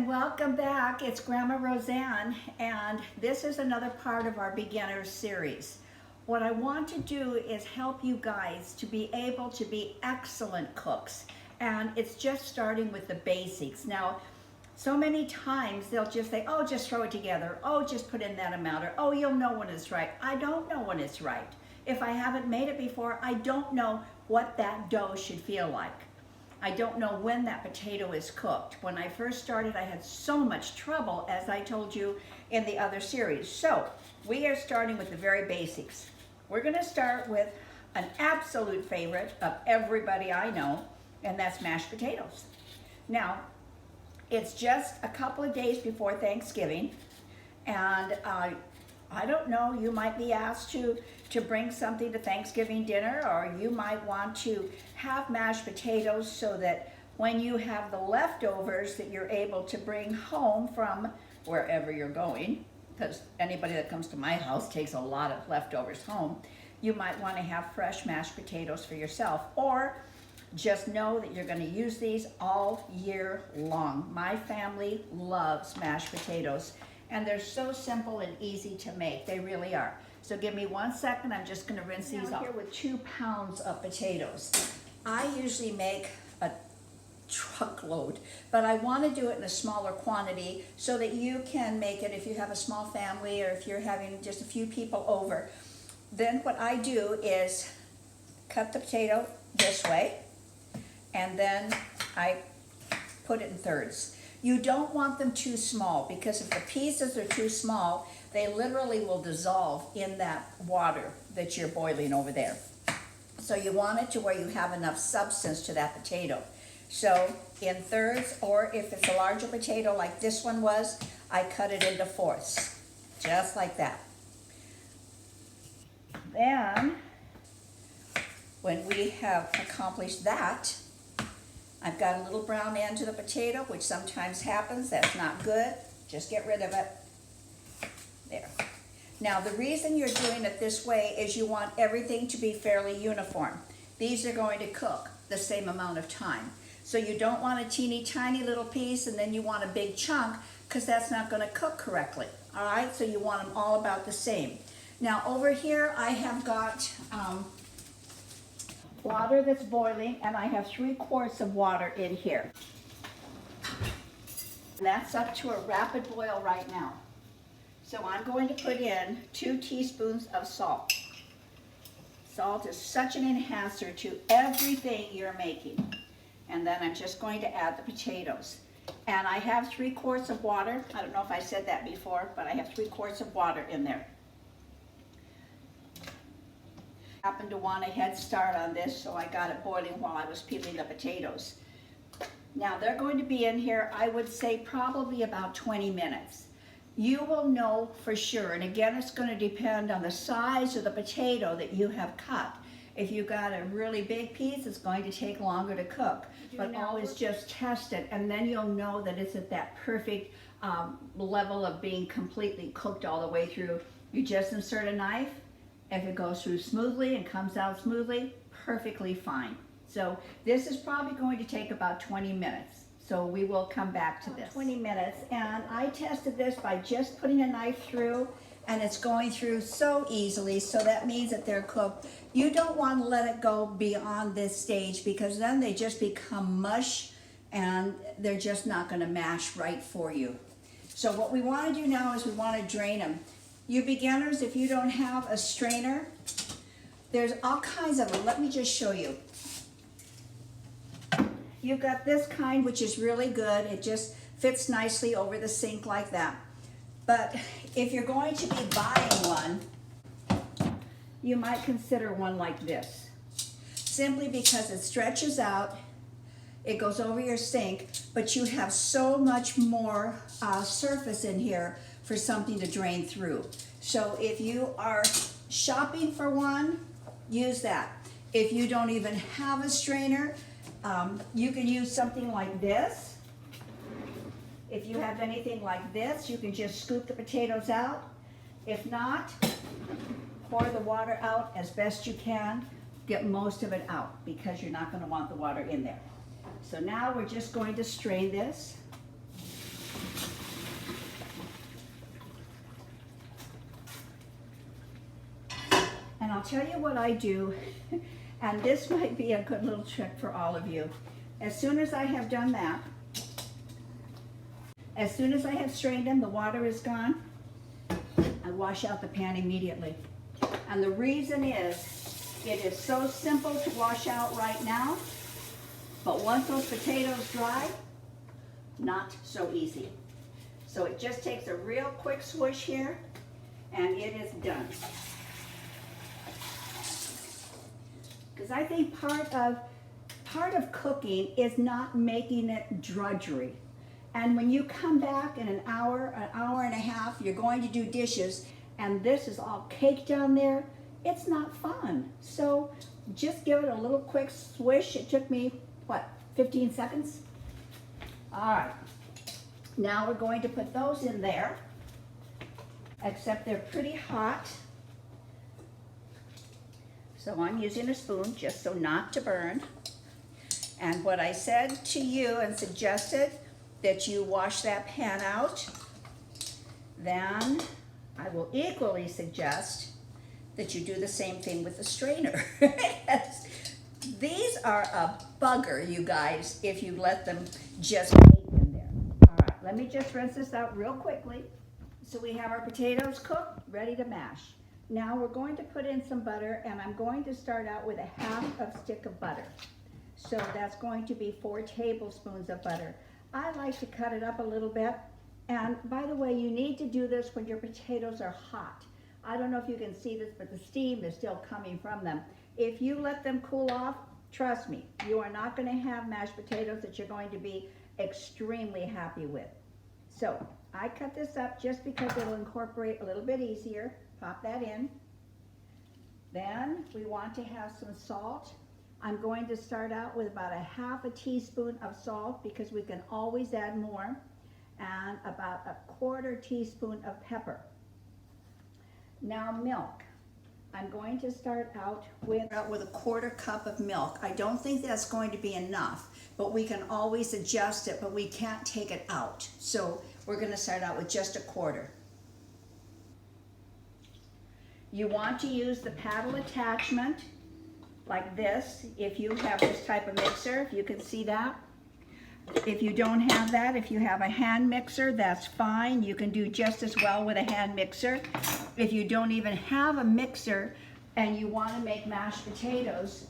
welcome back. It's Grandma Roseanne, and this is another part of our beginner series. What I want to do is help you guys to be able to be excellent cooks, and it's just starting with the basics. Now, so many times they'll just say, oh, just throw it together, oh, just put in that amount, or oh, you'll know when it's right. I don't know when it's right. If I haven't made it before, I don't know what that dough should feel like. I don't know when that potato is cooked. When I first started, I had so much trouble, as I told you in the other series. So we are starting with the very basics. We're gonna start with an absolute favorite of everybody I know, and that's mashed potatoes. Now, it's just a couple of days before Thanksgiving, and I don't know, you might be asked to bring something to Thanksgiving dinner, or you might want to have mashed potatoes so that when you have the leftovers that you're able to bring home from wherever you're going, because anybody that comes to my house takes a lot of leftovers home, you might want to have fresh mashed potatoes for yourself, or just know that you're going to use these all year long. My family loves mashed potatoes, and they're so simple and easy to make. They really are. So give me 1 second. I'm just going to rinse these off. Here with 2 pounds of potatoes. I usually make a truckload, but I want to do it in a smaller quantity so that you can make it if you have a small family or if you're having just a few people over. Then what I do is cut the potato this way, and then I put it in thirds. You don't want them too small, because if the pieces are too small, they literally will dissolve in that water that you're boiling over there. So you want it to where you have enough substance to that potato. So in thirds, or if it's a larger potato like this one was, I cut it into fourths, just like that. Then, when we have accomplished that, I've got a little brown end to the potato, which sometimes happens. That's not good. Just get rid of it. There. Now, the reason you're doing it this way is you want everything to be fairly uniform. These are going to cook the same amount of time. So you don't want a teeny tiny little piece and then you want a big chunk, because that's not going to cook correctly. All right, so you want them all about the same. Now, over here I have got water that's boiling, and I have 3 quarts of water in here. And that's up to a rapid boil right now. So I'm going to put in 2 teaspoons of salt. Salt is such an enhancer to everything you're making. And then I'm just going to add the potatoes. And I have 3 quarts of water. I don't know if I said that before, but I have 3 quarts of water in there. Happened to want a head start on this, so I got it boiling while I was peeling the potatoes. Now they're going to be in here, I would say probably about 20 minutes. You will know for sure, and again, it's going to depend on the size of the potato that you have cut. If you got a really big piece, it's going to take longer to cook, but always just test it, and then you'll know that it's at that perfect level of being completely cooked all the way through. You just insert a knife. If it goes through smoothly and comes out smoothly, perfectly fine. So this is probably going to take about 20 minutes. So we will come back to this. 20 minutes, and I tested this by just putting a knife through, and it's going through so easily, so that means that they're cooked. You don't want to let it go beyond this stage, because then they just become mush and they're just not going to mash right for you. So what we want to do now is we want to drain them. You beginners, if you don't have a strainer, there's all kinds of them. Let me just show you. You've got this kind, which is really good. It just fits nicely over the sink like that. But if you're going to be buying one, you might consider one like this. Simply because it stretches out, it goes over your sink, but you have so much more surface in here for something to drain through. So if you are shopping for one, use that. If you don't even have a strainer, you can use something like this. If you have anything like this, you can just scoop the potatoes out. If not, pour the water out as best you can. Get most of it out, because you're not going to want the water in there. So now we're just going to strain this. I'll tell you what I do, and this might be a good little trick for all of you. As soon as I have done that, as soon as I have strained them, the water is gone, I wash out the pan immediately. And the reason is, it is so simple to wash out right now, but once those potatoes dry, not so easy. So it just takes a real quick swoosh here, and it is done. Because I think part of cooking is not making it drudgery. And when you come back in an hour and a half, you're going to do dishes, and this is all caked down there, it's not fun. So just give it a little quick swish. It took me, what, 15 seconds? All right. Now we're going to put those in there, except they're pretty hot. So I'm using a spoon just so not to burn. And what I said to you and suggested that you wash that pan out, then I will equally suggest that you do the same thing with the strainer. These are a bugger, you guys, if you let them just bake in there. All right, let me just rinse this out real quickly. So we have our potatoes cooked, ready to mash. Now we're going to put in some butter, and I'm going to start out with a half a stick of butter. So that's going to be 4 tablespoons of butter. I like to cut it up a little bit. And by the way, you need to do this when your potatoes are hot. I don't know if you can see this, but the steam is still coming from them. If you let them cool off, trust me, you are not going to have mashed potatoes that you're going to be extremely happy with. So I cut this up just because it'll incorporate a little bit easier. Pop that in. Then we want to have some salt. I'm going to start out with about a half a teaspoon of salt because we can always add more, and about a 1/4 teaspoon of pepper. Now milk. I'm going to start out with a 1/4 cup of milk. I don't think that's going to be enough, but we can always adjust it, but we can't take it out. So we're going to start out with just a 1/4. You want to use the paddle attachment like this if you have this type of mixer, if you can see that. If you don't have that, if you have a hand mixer, that's fine. You can do just as well with a hand mixer. If you don't even have a mixer and you want to make mashed potatoes,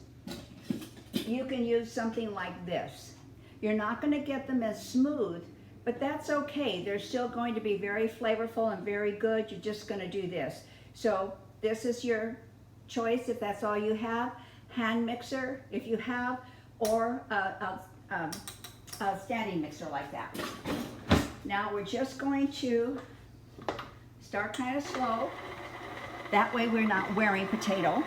you can use something like this. You're not going to get them as smooth, but that's okay. They're still going to be very flavorful and very good. You're just going to do this. So this is your choice if that's all you have. Hand mixer if you have, or a standing mixer like that. Now we're just going to start kind of slow. That way we're not wearing potato.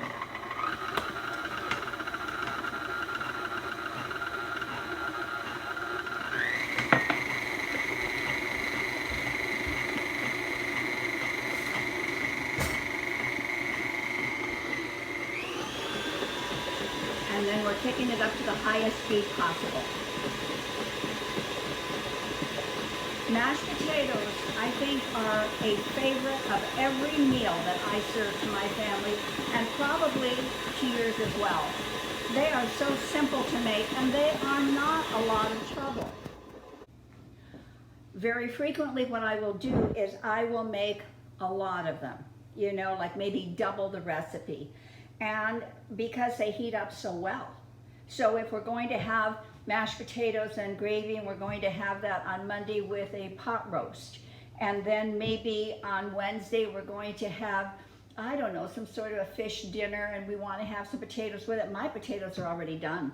And then we're kicking it up to the highest speed possible. Mashed potatoes, I think, are a favorite of every meal that I serve to my family, and probably to yours as well. They are so simple to make, and they are not a lot of trouble. Very frequently what I will do is I will make a lot of them, you know, like maybe double the recipe, and because they heat up so well. So if we're going to have mashed potatoes and gravy, and we're going to have that on Monday with a pot roast. And then maybe on Wednesday we're going to have, I don't know, some sort of a fish dinner, and we want to have some potatoes with it. My potatoes are already done.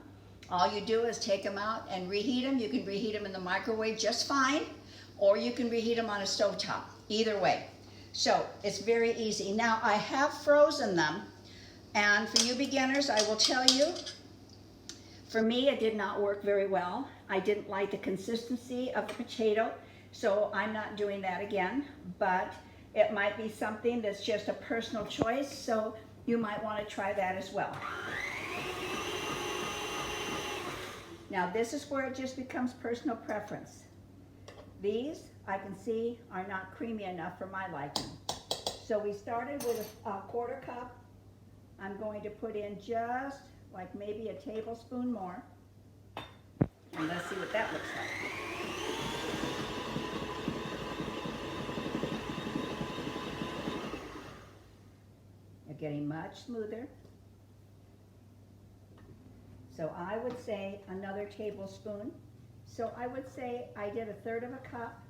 All you do is take them out and reheat them. You can reheat them in the microwave just fine, or you can reheat them on a stovetop. Either way. So it's very easy. Now I have frozen them, and for you beginners, I will tell you, for me, it did not work very well. I didn't like the consistency of the potato, so I'm not doing that again, but it might be something that's just a personal choice, so you might want to try that as well. Now this is where it just becomes personal preference. These, I can see, are not creamy enough for my liking. So we started with a 1/4 cup I'm going to put in just like maybe a tablespoon more. And let's see what that looks like. They're getting much smoother. So I would say another tablespoon. So I would say I did 1/3 of a cup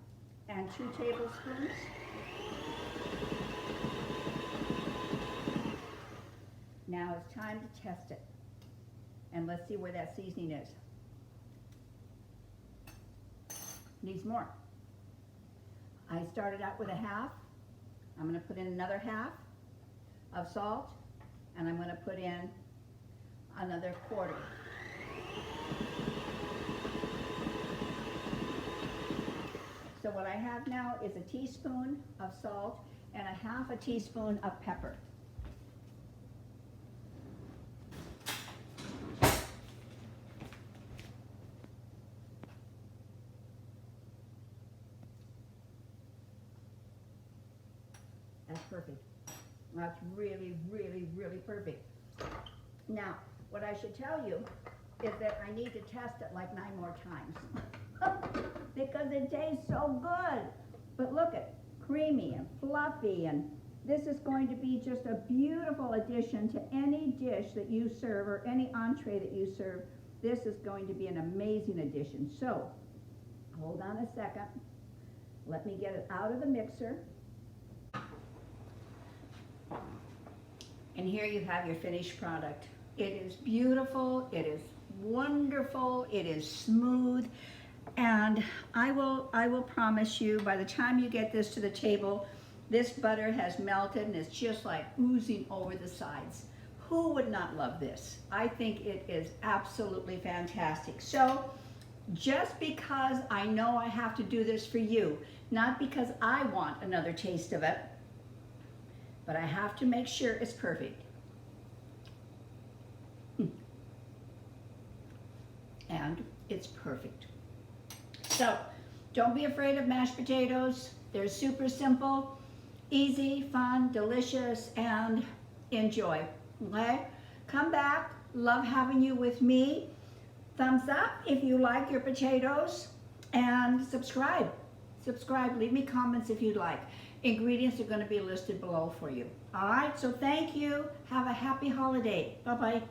and 2 tablespoons. Now it's time to test it. And let's see where that seasoning is. Needs more. I started out with 1/2. I'm going to put in another 1/2 of salt, and I'm going to put in another 1/4. So what I have now is a teaspoon of salt and 1/2 a teaspoon of pepper. That's perfect. That's really, really, really perfect. Now, what I should tell you is that I need to test it like 9 more times because it tastes so good. But look at creamy and fluffy, and this is going to be just a beautiful addition to any dish that you serve or any entree that you serve. This is going to be an amazing addition. So, hold on a second. Let me get it out of the mixer. And here you have your finished product. It is beautiful, it is wonderful, it is smooth, and I will promise you by the time you get this to the table, this butter has melted and it's just like oozing over the sides. Who would not love this? I think it is absolutely fantastic. So just because I know I have to do this for you, not because I want another taste of it, but I have to make sure it's perfect. And it's perfect. So, don't be afraid of mashed potatoes. They're super simple, easy, fun, delicious, and enjoy, okay? Come back, love having you with me. Thumbs up if you like your potatoes, and subscribe. Subscribe, leave me comments if you'd like. Ingredients are going to be listed below for you. All right, so thank you. Have a happy holiday. Bye-bye.